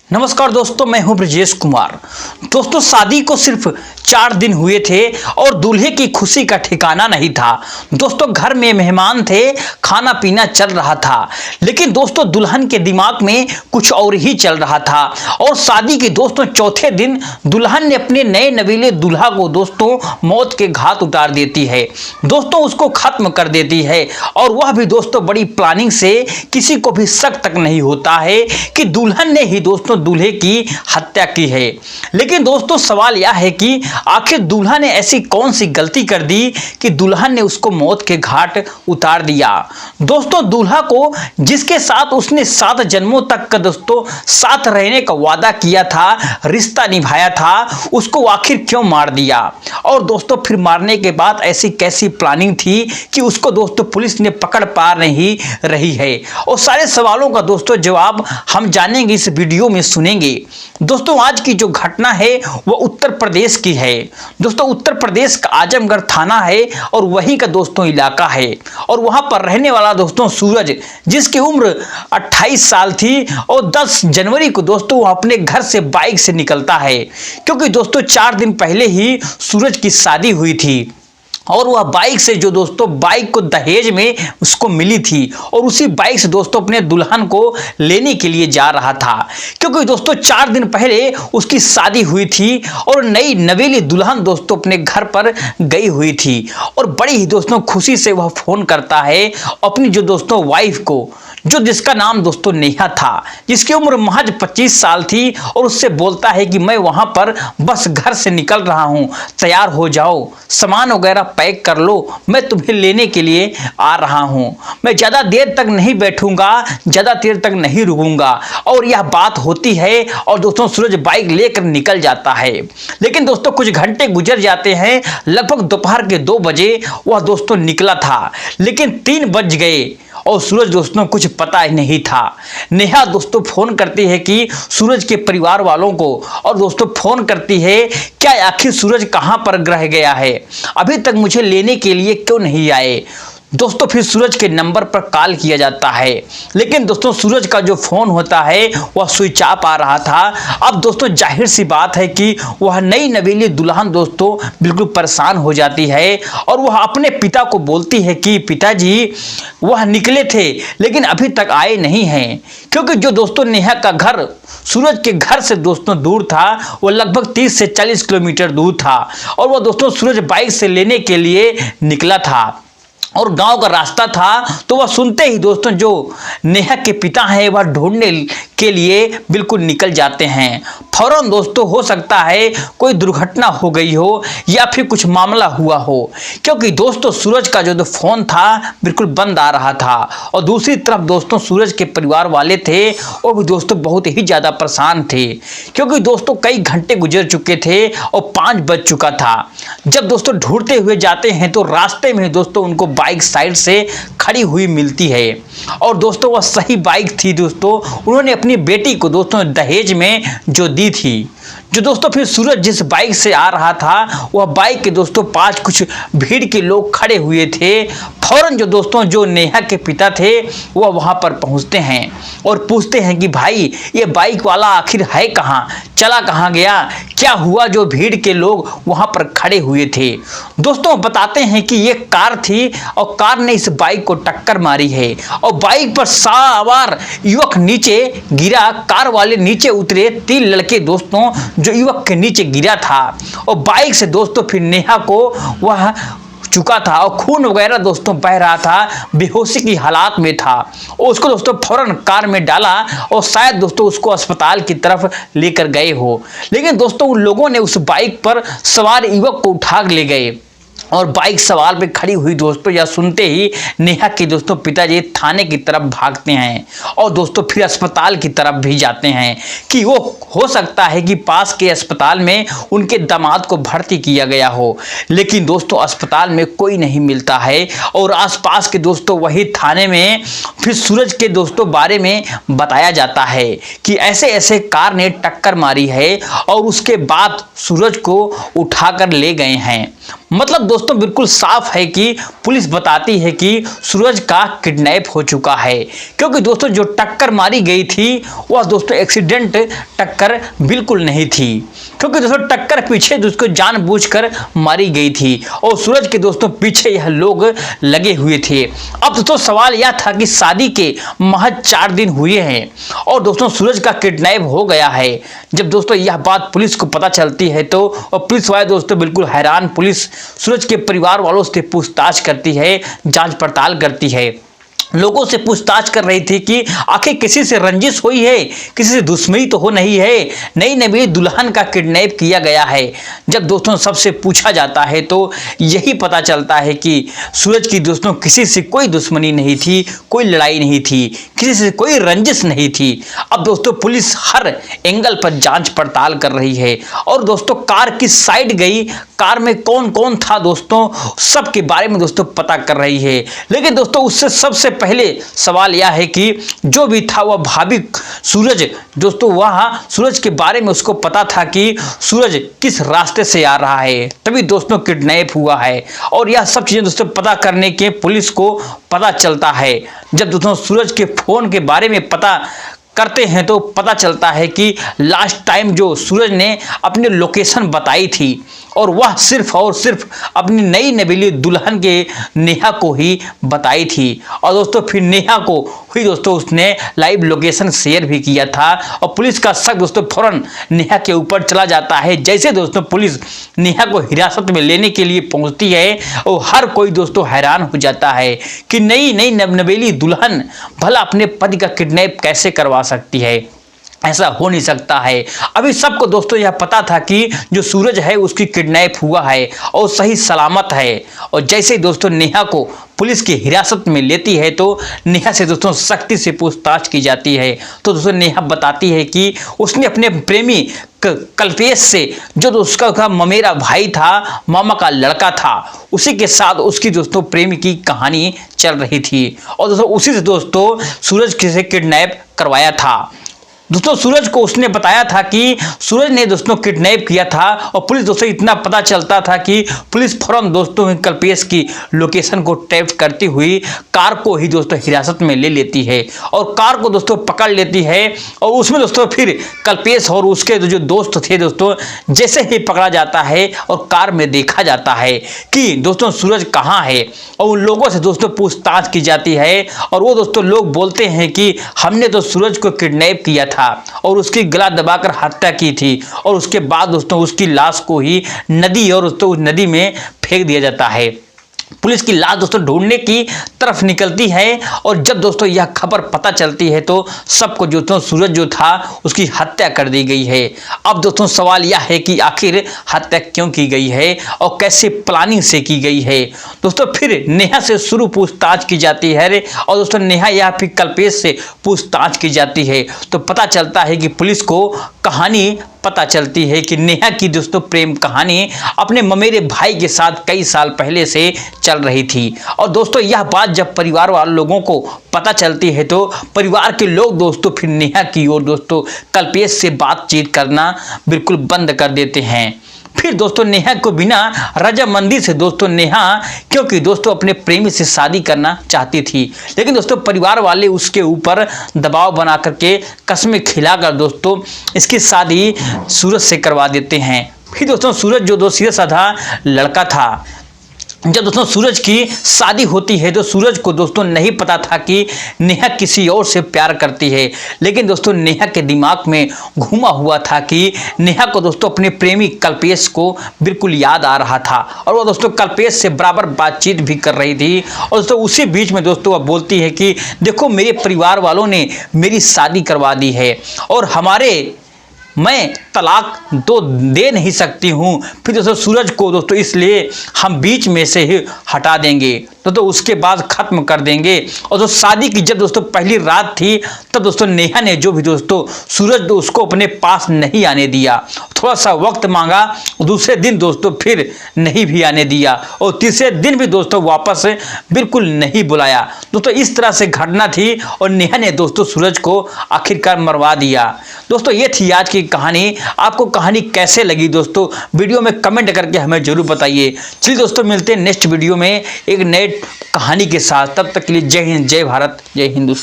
नमस्कार दोस्तों, मैं हूं ब्रजेश कुमार। दोस्तों, शादी को सिर्फ 4 दिन हुए थे और दूल्हे की खुशी का ठिकाना नहीं था। दोस्तों, घर में मेहमान थे, खाना पीना चल रहा था, लेकिन दोस्तों दुल्हन के दिमाग में कुछ और ही चल रहा था। और शादी के दोस्तों चौथे दिन दुल्हन ने अपने नए नवीले दूल्हा को दोस्तों मौत के घाट उतार देती है। दोस्तों उसको खत्म कर देती है, और वह भी दोस्तों बड़ी प्लानिंग से। किसी को भी शक तक नहीं होता है कि दुल्हन ने ही दोस्तों दूल्हे की हत्या की है। लेकिन दोस्तों सवाल यह है कि आखिर दूल्हा ने ऐसी कौन सी गलती कर दी कि दुल्हन ने उसको मौत के घाट उतार दिया। दोस्तों दूल्हा को जिसके साथ उसने 7 जन्मों तक का दोस्तों साथ रहने का वादा किया था, रिश्ता निभाया था, उसको आखिर क्यों मार दिया। और दोस्तों फिर मारने के बाद ऐसी कैसी प्लानिंग थी कि उसको दोस्तों पुलिस ने पकड़ पा नहीं रही है। और सारे सवालों का दोस्तों जवाब हम जानेंगे इस वीडियो में सुनेंगे। दोस्तों आज की जो घटना है वो उत्तर प्रदेश की है। दोस्तों उत्तर प्रदेश का आजमगढ़ थाना है और वहीं का दोस्तों इलाका है। और वहां पर रहने वाला दोस्तों सूरज, जिसकी उम्र 28 साल थी, और 10 जनवरी को दोस्तों वह अपने घर से बाइक से निकलता है, क्योंकि दोस्तों 4 दिन पहले ही सूरज की शादी हुई थी। और वह बाइक से जो दोस्तों बाइक को दहेज में उसको मिली थी, और उसी बाइक से दोस्तों अपने दुल्हन को लेने के लिए जा रहा था, क्योंकि दोस्तों 4 दिन पहले उसकी शादी हुई थी और नई नवेली दुल्हन दोस्तों अपने घर पर गई हुई थी। और बड़ी ही दोस्तों खुशी से वह फोन करता है अपनी जो दोस्तों वाइफ को, जो जिसका नाम दोस्तों नेहा था, जिसकी उम्र महज 25 साल थी, और उससे बोलता है कि मैं वहां पर बस घर से निकल रहा हूं, तैयार हो जाओ, सामान वगैरह पैक कर लो, मैं तुम्हें लेने के लिए आ रहा हूं। मैं ज़्यादा देर तक नहीं बैठूंगा, ज़्यादा देर तक नहीं रुकूंगा। और यह बात होती है और दोस्तों सूरज बाइक लेकर निकल जाता है। लेकिन दोस्तों कुछ घंटे गुजर जाते हैं, लगभग दोपहर के 2 बजे वह दोस्तों निकला था, लेकिन 3 बज गए और सूरज दोस्तों कुछ पता ही नहीं था। नेहा दोस्तों फोन करती है कि सूरज के परिवार वालों को, और दोस्तों फोन करती है क्या आखिर सूरज कहां पर रह गया है, अभी तक मुझे लेने के लिए क्यों नहीं आए। दोस्तों फिर सूरज के नंबर पर कॉल किया जाता है, लेकिन दोस्तों सूरज का जो फोन होता है वह स्विच ऑफ आ रहा था। अब दोस्तों जाहिर सी बात है कि वह नई नवेली दुल्हन दोस्तों बिल्कुल परेशान हो जाती है, और वह अपने पिता को बोलती है कि पिताजी वह निकले थे लेकिन अभी तक आए नहीं हैं। क्योंकि जो दोस्तों नेहा का घर सूरज के घर से दोस्तों दूर था, वो लगभग 30 से 40 किलोमीटर दूर था, और वह दोस्तों सूरज बाइक से लेने के लिए निकला था और गांव का रास्ता था। तो वह सुनते ही दोस्तों जो नेहा के पिता हैं वह ढूंढने के लिए बिल्कुल निकल जाते हैं। फौरन दोस्तों हो सकता है कोई दुर्घटना हो गई हो या फिर कुछ मामला हुआ हो, क्योंकि दोस्तों सूरज का जो फोन था बिल्कुल बंद आ रहा था। और दूसरी तरफ दोस्तों सूरज के परिवार वाले थे, वो भी दोस्तों बहुत ही ज़्यादा परेशान थे, क्योंकि दोस्तों कई घंटे गुजर चुके थे और 5 बज चुका था। जब दोस्तों ढूंढते हुए जाते हैं तो रास्ते में दोस्तों उनको बाइक साइड से खड़ी हुई मिलती है, और दोस्तों वह सही बाइक थी। दोस्तों उन्होंने अपनी बेटी को दोस्तों दहेज में जो दी थी। जो दोस्तों फिर सूरज जिस बाइक से आ रहा था वह बाइक के दोस्तों पास कुछ भीड़ के लोग खड़े हुए थे। फौरन जो दोस्तों जो नेहा के पिता थे वह वहां पर पहुंचते हैं और पूछते हैं कि भाई ये बाइक वाला आखिर है कहाँ, चला कहाँ गया, क्या हुआ। जो भीड़ के लोग वहां पर खड़े हुए थे दोस्तों बताते हैं कि ये कार थी, और कार ने इस बाइक को टक्कर मारी है, और बाइक पर सवार युवक नीचे गिरा। कार वाले नीचे उतरे, 3 लड़के दोस्तों जो युवक के नीचे गिरा था, और बाइक से दोस्तों फिर नेहा को वह चुका था, और खून वगैरह दोस्तों बह रहा था, बेहोशी की हालात में था। और उसको दोस्तों फौरन कार में डाला और शायद दोस्तों उसको अस्पताल की तरफ लेकर गए हो। लेकिन दोस्तों उन लोगों ने उस बाइक पर सवार युवक को उठा ले गए, और बाइक सवार पे खड़ी हुई दोस्तों यह सुनते ही नेहा के दोस्तों पिताजी थाने की तरफ भागते हैं, और दोस्तों फिर अस्पताल की तरफ भी जाते हैं कि वो हो सकता है कि पास के अस्पताल में उनके दामाद को भर्ती किया गया हो। लेकिन दोस्तों अस्पताल में कोई नहीं मिलता है, और आसपास के दोस्तों वही थाने में फिर सूरज के दोस्तों बारे में बताया जाता है कि ऐसे ऐसे कार ने टक्कर मारी है, और उसके बाद सूरज को उठाकर ले गए हैं। मतलब दोस्तों बिल्कुल साफ है कि पुलिस बताती है कि सूरज का किडनैप हो चुका है, क्योंकि दोस्तों जो टक्कर मारी गई थी वह दोस्तों एक्सीडेंट टक्कर बिल्कुल नहीं थी, क्योंकि दोस्तों टक्कर पीछे दोस्तों जानबूझकर मारी गई थी और सूरज के दोस्तों पीछे यह लोग लगे हुए थे। अब दोस्तों सवाल यह था कि शादी के महज 4 दिन हुए हैं और दोस्तों सूरज का किडनैप हो गया है। जब दोस्तों यह बात पुलिस को पता चलती है तो पुलिस वाले दोस्तों बिल्कुल हैरान। पुलिस सूरज के परिवार वालों से पूछताछ करती है, जांच पड़ताल करती है, लोगों से पूछताछ कर रही थी कि आखिर किसी से रंजिश हुई है, किसी से दुश्मनी तो हो नहीं है, नई नवी दुल्हन का किडनैप किया गया है। जब दोस्तों सबसे पूछा जाता है तो यही पता चलता है कि सूरज की दोस्तों किसी से कोई दुश्मनी नहीं थी, कोई लड़ाई नहीं थी, किसी से कोई रंजिश नहीं थी। अब दोस्तों पुलिस हर एंगल पर जांच पड़ताल कर रही है और दोस्तों कार किस साइड गई, कार में कौन कौन था दोस्तों, सब के बारे में दोस्तों पता कर रही है। लेकिन दोस्तों उससे सबसे पहले सवाल यह है कि जो भी था वह भाभी सूरज दोस्तों, वहां सूरज के बारे में उसको पता था कि सूरज किस रास्ते से आ रहा है, तभी दोस्तों किडनैप हुआ है। और यह सब चीजें दोस्तों पता करने के पुलिस को पता चलता है। जब दोस्तों सूरज के फोन के बारे में पता करते हैं तो पता चलता है कि लास्ट टाइम जो सूरज ने अपनी लोकेशन बताई थी और वह सिर्फ और सिर्फ अपनी नई नवेली दुल्हन के नेहा को ही बताई थी। और दोस्तों फिर नेहा को हुई दोस्तों उसने लाइव लोकेशन शेयर भी किया था और पुलिस का शक दोस्तों फौरन नेहा के ऊपर चला जाता है। जैसे दोस्तों पुलिस नेहा को हिरासत में लेने के लिए पहुंचती है और हर कोई दोस्तों हैरान हो जाता है कि नई नई नवेली दुल्हन भला अपने पति का किडनैप कैसे करवा सकती है, ऐसा हो नहीं सकता है। अभी सबको दोस्तों यह पता था कि जो सूरज है उसकी किडनैप हुआ है और सही सलामत है। और जैसे ही दोस्तों नेहा को पुलिस की हिरासत में लेती है तो नेहा से दोस्तों सख्ती से पूछताछ की जाती है। तो दोस्तों नेहा बताती है कि उसने अपने प्रेमी कल्पेश से, जो उसका ममेरा भाई था, मामा का लड़का था, उसी के साथ उसकी दोस्तों प्रेमी की कहानी चल रही थी और दोस्तों उसी से दोस्तों सूरज से किडनैप करवाया था। दोस्तों सूरज को उसने बताया था कि सूरज ने दोस्तों किडनैप किया था और पुलिस दोस्तों इतना पता चलता था कि पुलिस फौरन दोस्तों कल्पेश की लोकेशन को ट्रैप करती हुई कार को ही दोस्तों हिरासत में ले लेती है और कार को दोस्तों पकड़ लेती है। और उसमें दोस्तों फिर कल्पेश और उसके जो दोस्त थे दोस्तों, जैसे ही पकड़ा जाता है और कार में देखा जाता है कि दोस्तों सूरज कहाँ है और उन लोगों से दोस्तों पूछताछ की जाती है और वो दोस्तों लोग बोलते हैं कि हमने तो सूरज को किडनैप किया था और उसकी गला दबाकर हत्या की थी और उसके बाद दोस्तों उसकी लाश को ही नदी और दोस्तों उस नदी में फेंक दिया जाता है। पुलिस की लाश दोस्तों ढूंढने की तरफ निकलती है और जब दोस्तों यह खबर पता चलती है तो सबको दोस्तों सूरज जो था उसकी हत्या कर दी गई है। अब दोस्तों सवाल यह है कि आखिर हत्या क्यों की गई है और कैसे प्लानिंग से की गई है। दोस्तों फिर नेहा से शुरू पूछताछ की जाती है और दोस्तों नेहा या फिर कल्पेश से पूछताछ की जाती है तो पता चलता है कि पुलिस को कहानी पता चलती है कि नेहा की दोस्तों प्रेम कहानी अपने ममेरे भाई के साथ कई साल पहले से चल रही थी। और दोस्तों यह बात जब परिवार वाले लोगों को पता चलती है तो परिवार के लोग दोस्तों फिर नेहा की ओर दोस्तों कल्पेश से बातचीत करना बिल्कुल बंद कर देते हैं। फिर दोस्तों नेहा को बिना रजामंदी से दोस्तों नेहा, क्योंकि दोस्तों अपने प्रेमी से शादी करना चाहती थी, लेकिन दोस्तों परिवार वाले उसके ऊपर दबाव बना करके कस्में खिलाकर दोस्तों इसकी शादी सूरज से करवा देते हैं। फिर दोस्तों सूरज जो दो सीधा साधा लड़का था, जब दोस्तों सूरज की शादी होती है तो सूरज को दोस्तों नहीं पता था कि नेहा किसी और से प्यार करती है, लेकिन दोस्तों नेहा के दिमाग में घुमा हुआ था कि नेहा को दोस्तों अपने प्रेमी कल्पेश को बिल्कुल याद आ रहा था और वो दोस्तों कल्पेश से बराबर बातचीत भी कर रही थी। और दोस्तों उसी बीच में दोस्तों वह बोलती है कि देखो मेरे परिवार वालों ने मेरी शादी करवा दी है और मैं तलाक तो दे नहीं सकती हूँ। फिर दोस्तों सूरज को दोस्तों इसलिए हम बीच में से ही हटा देंगे। तो उसके बाद खत्म कर देंगे। और शादी की जब दोस्तों पहली रात थी तब दोस्तों नेहा ने जो भी दोस्तों सूरज उसको अपने पास नहीं आने दिया, थोड़ा सा वक्त मांगा, दूसरे दिन दोस्तों फिर नहीं भी आने दिया और तीसरे दिन भी दोस्तों वापस बिल्कुल नहीं बुलाया। दोस्तों इस तरह से घटना थी और नेहा ने दोस्तों सूरज को आखिरकार मरवा दिया। दोस्तों ये थी आज की कहानी। आपको कहानी कैसे लगी दोस्तों वीडियो में कमेंट करके हमें जरूर बताइए। चलिए दोस्तों मिलते हैं नेक्स्ट वीडियो में एक नए कहानी के साथ। तब तक के लिए जय हिंद, जय भारत, जय हिंदुस्तान।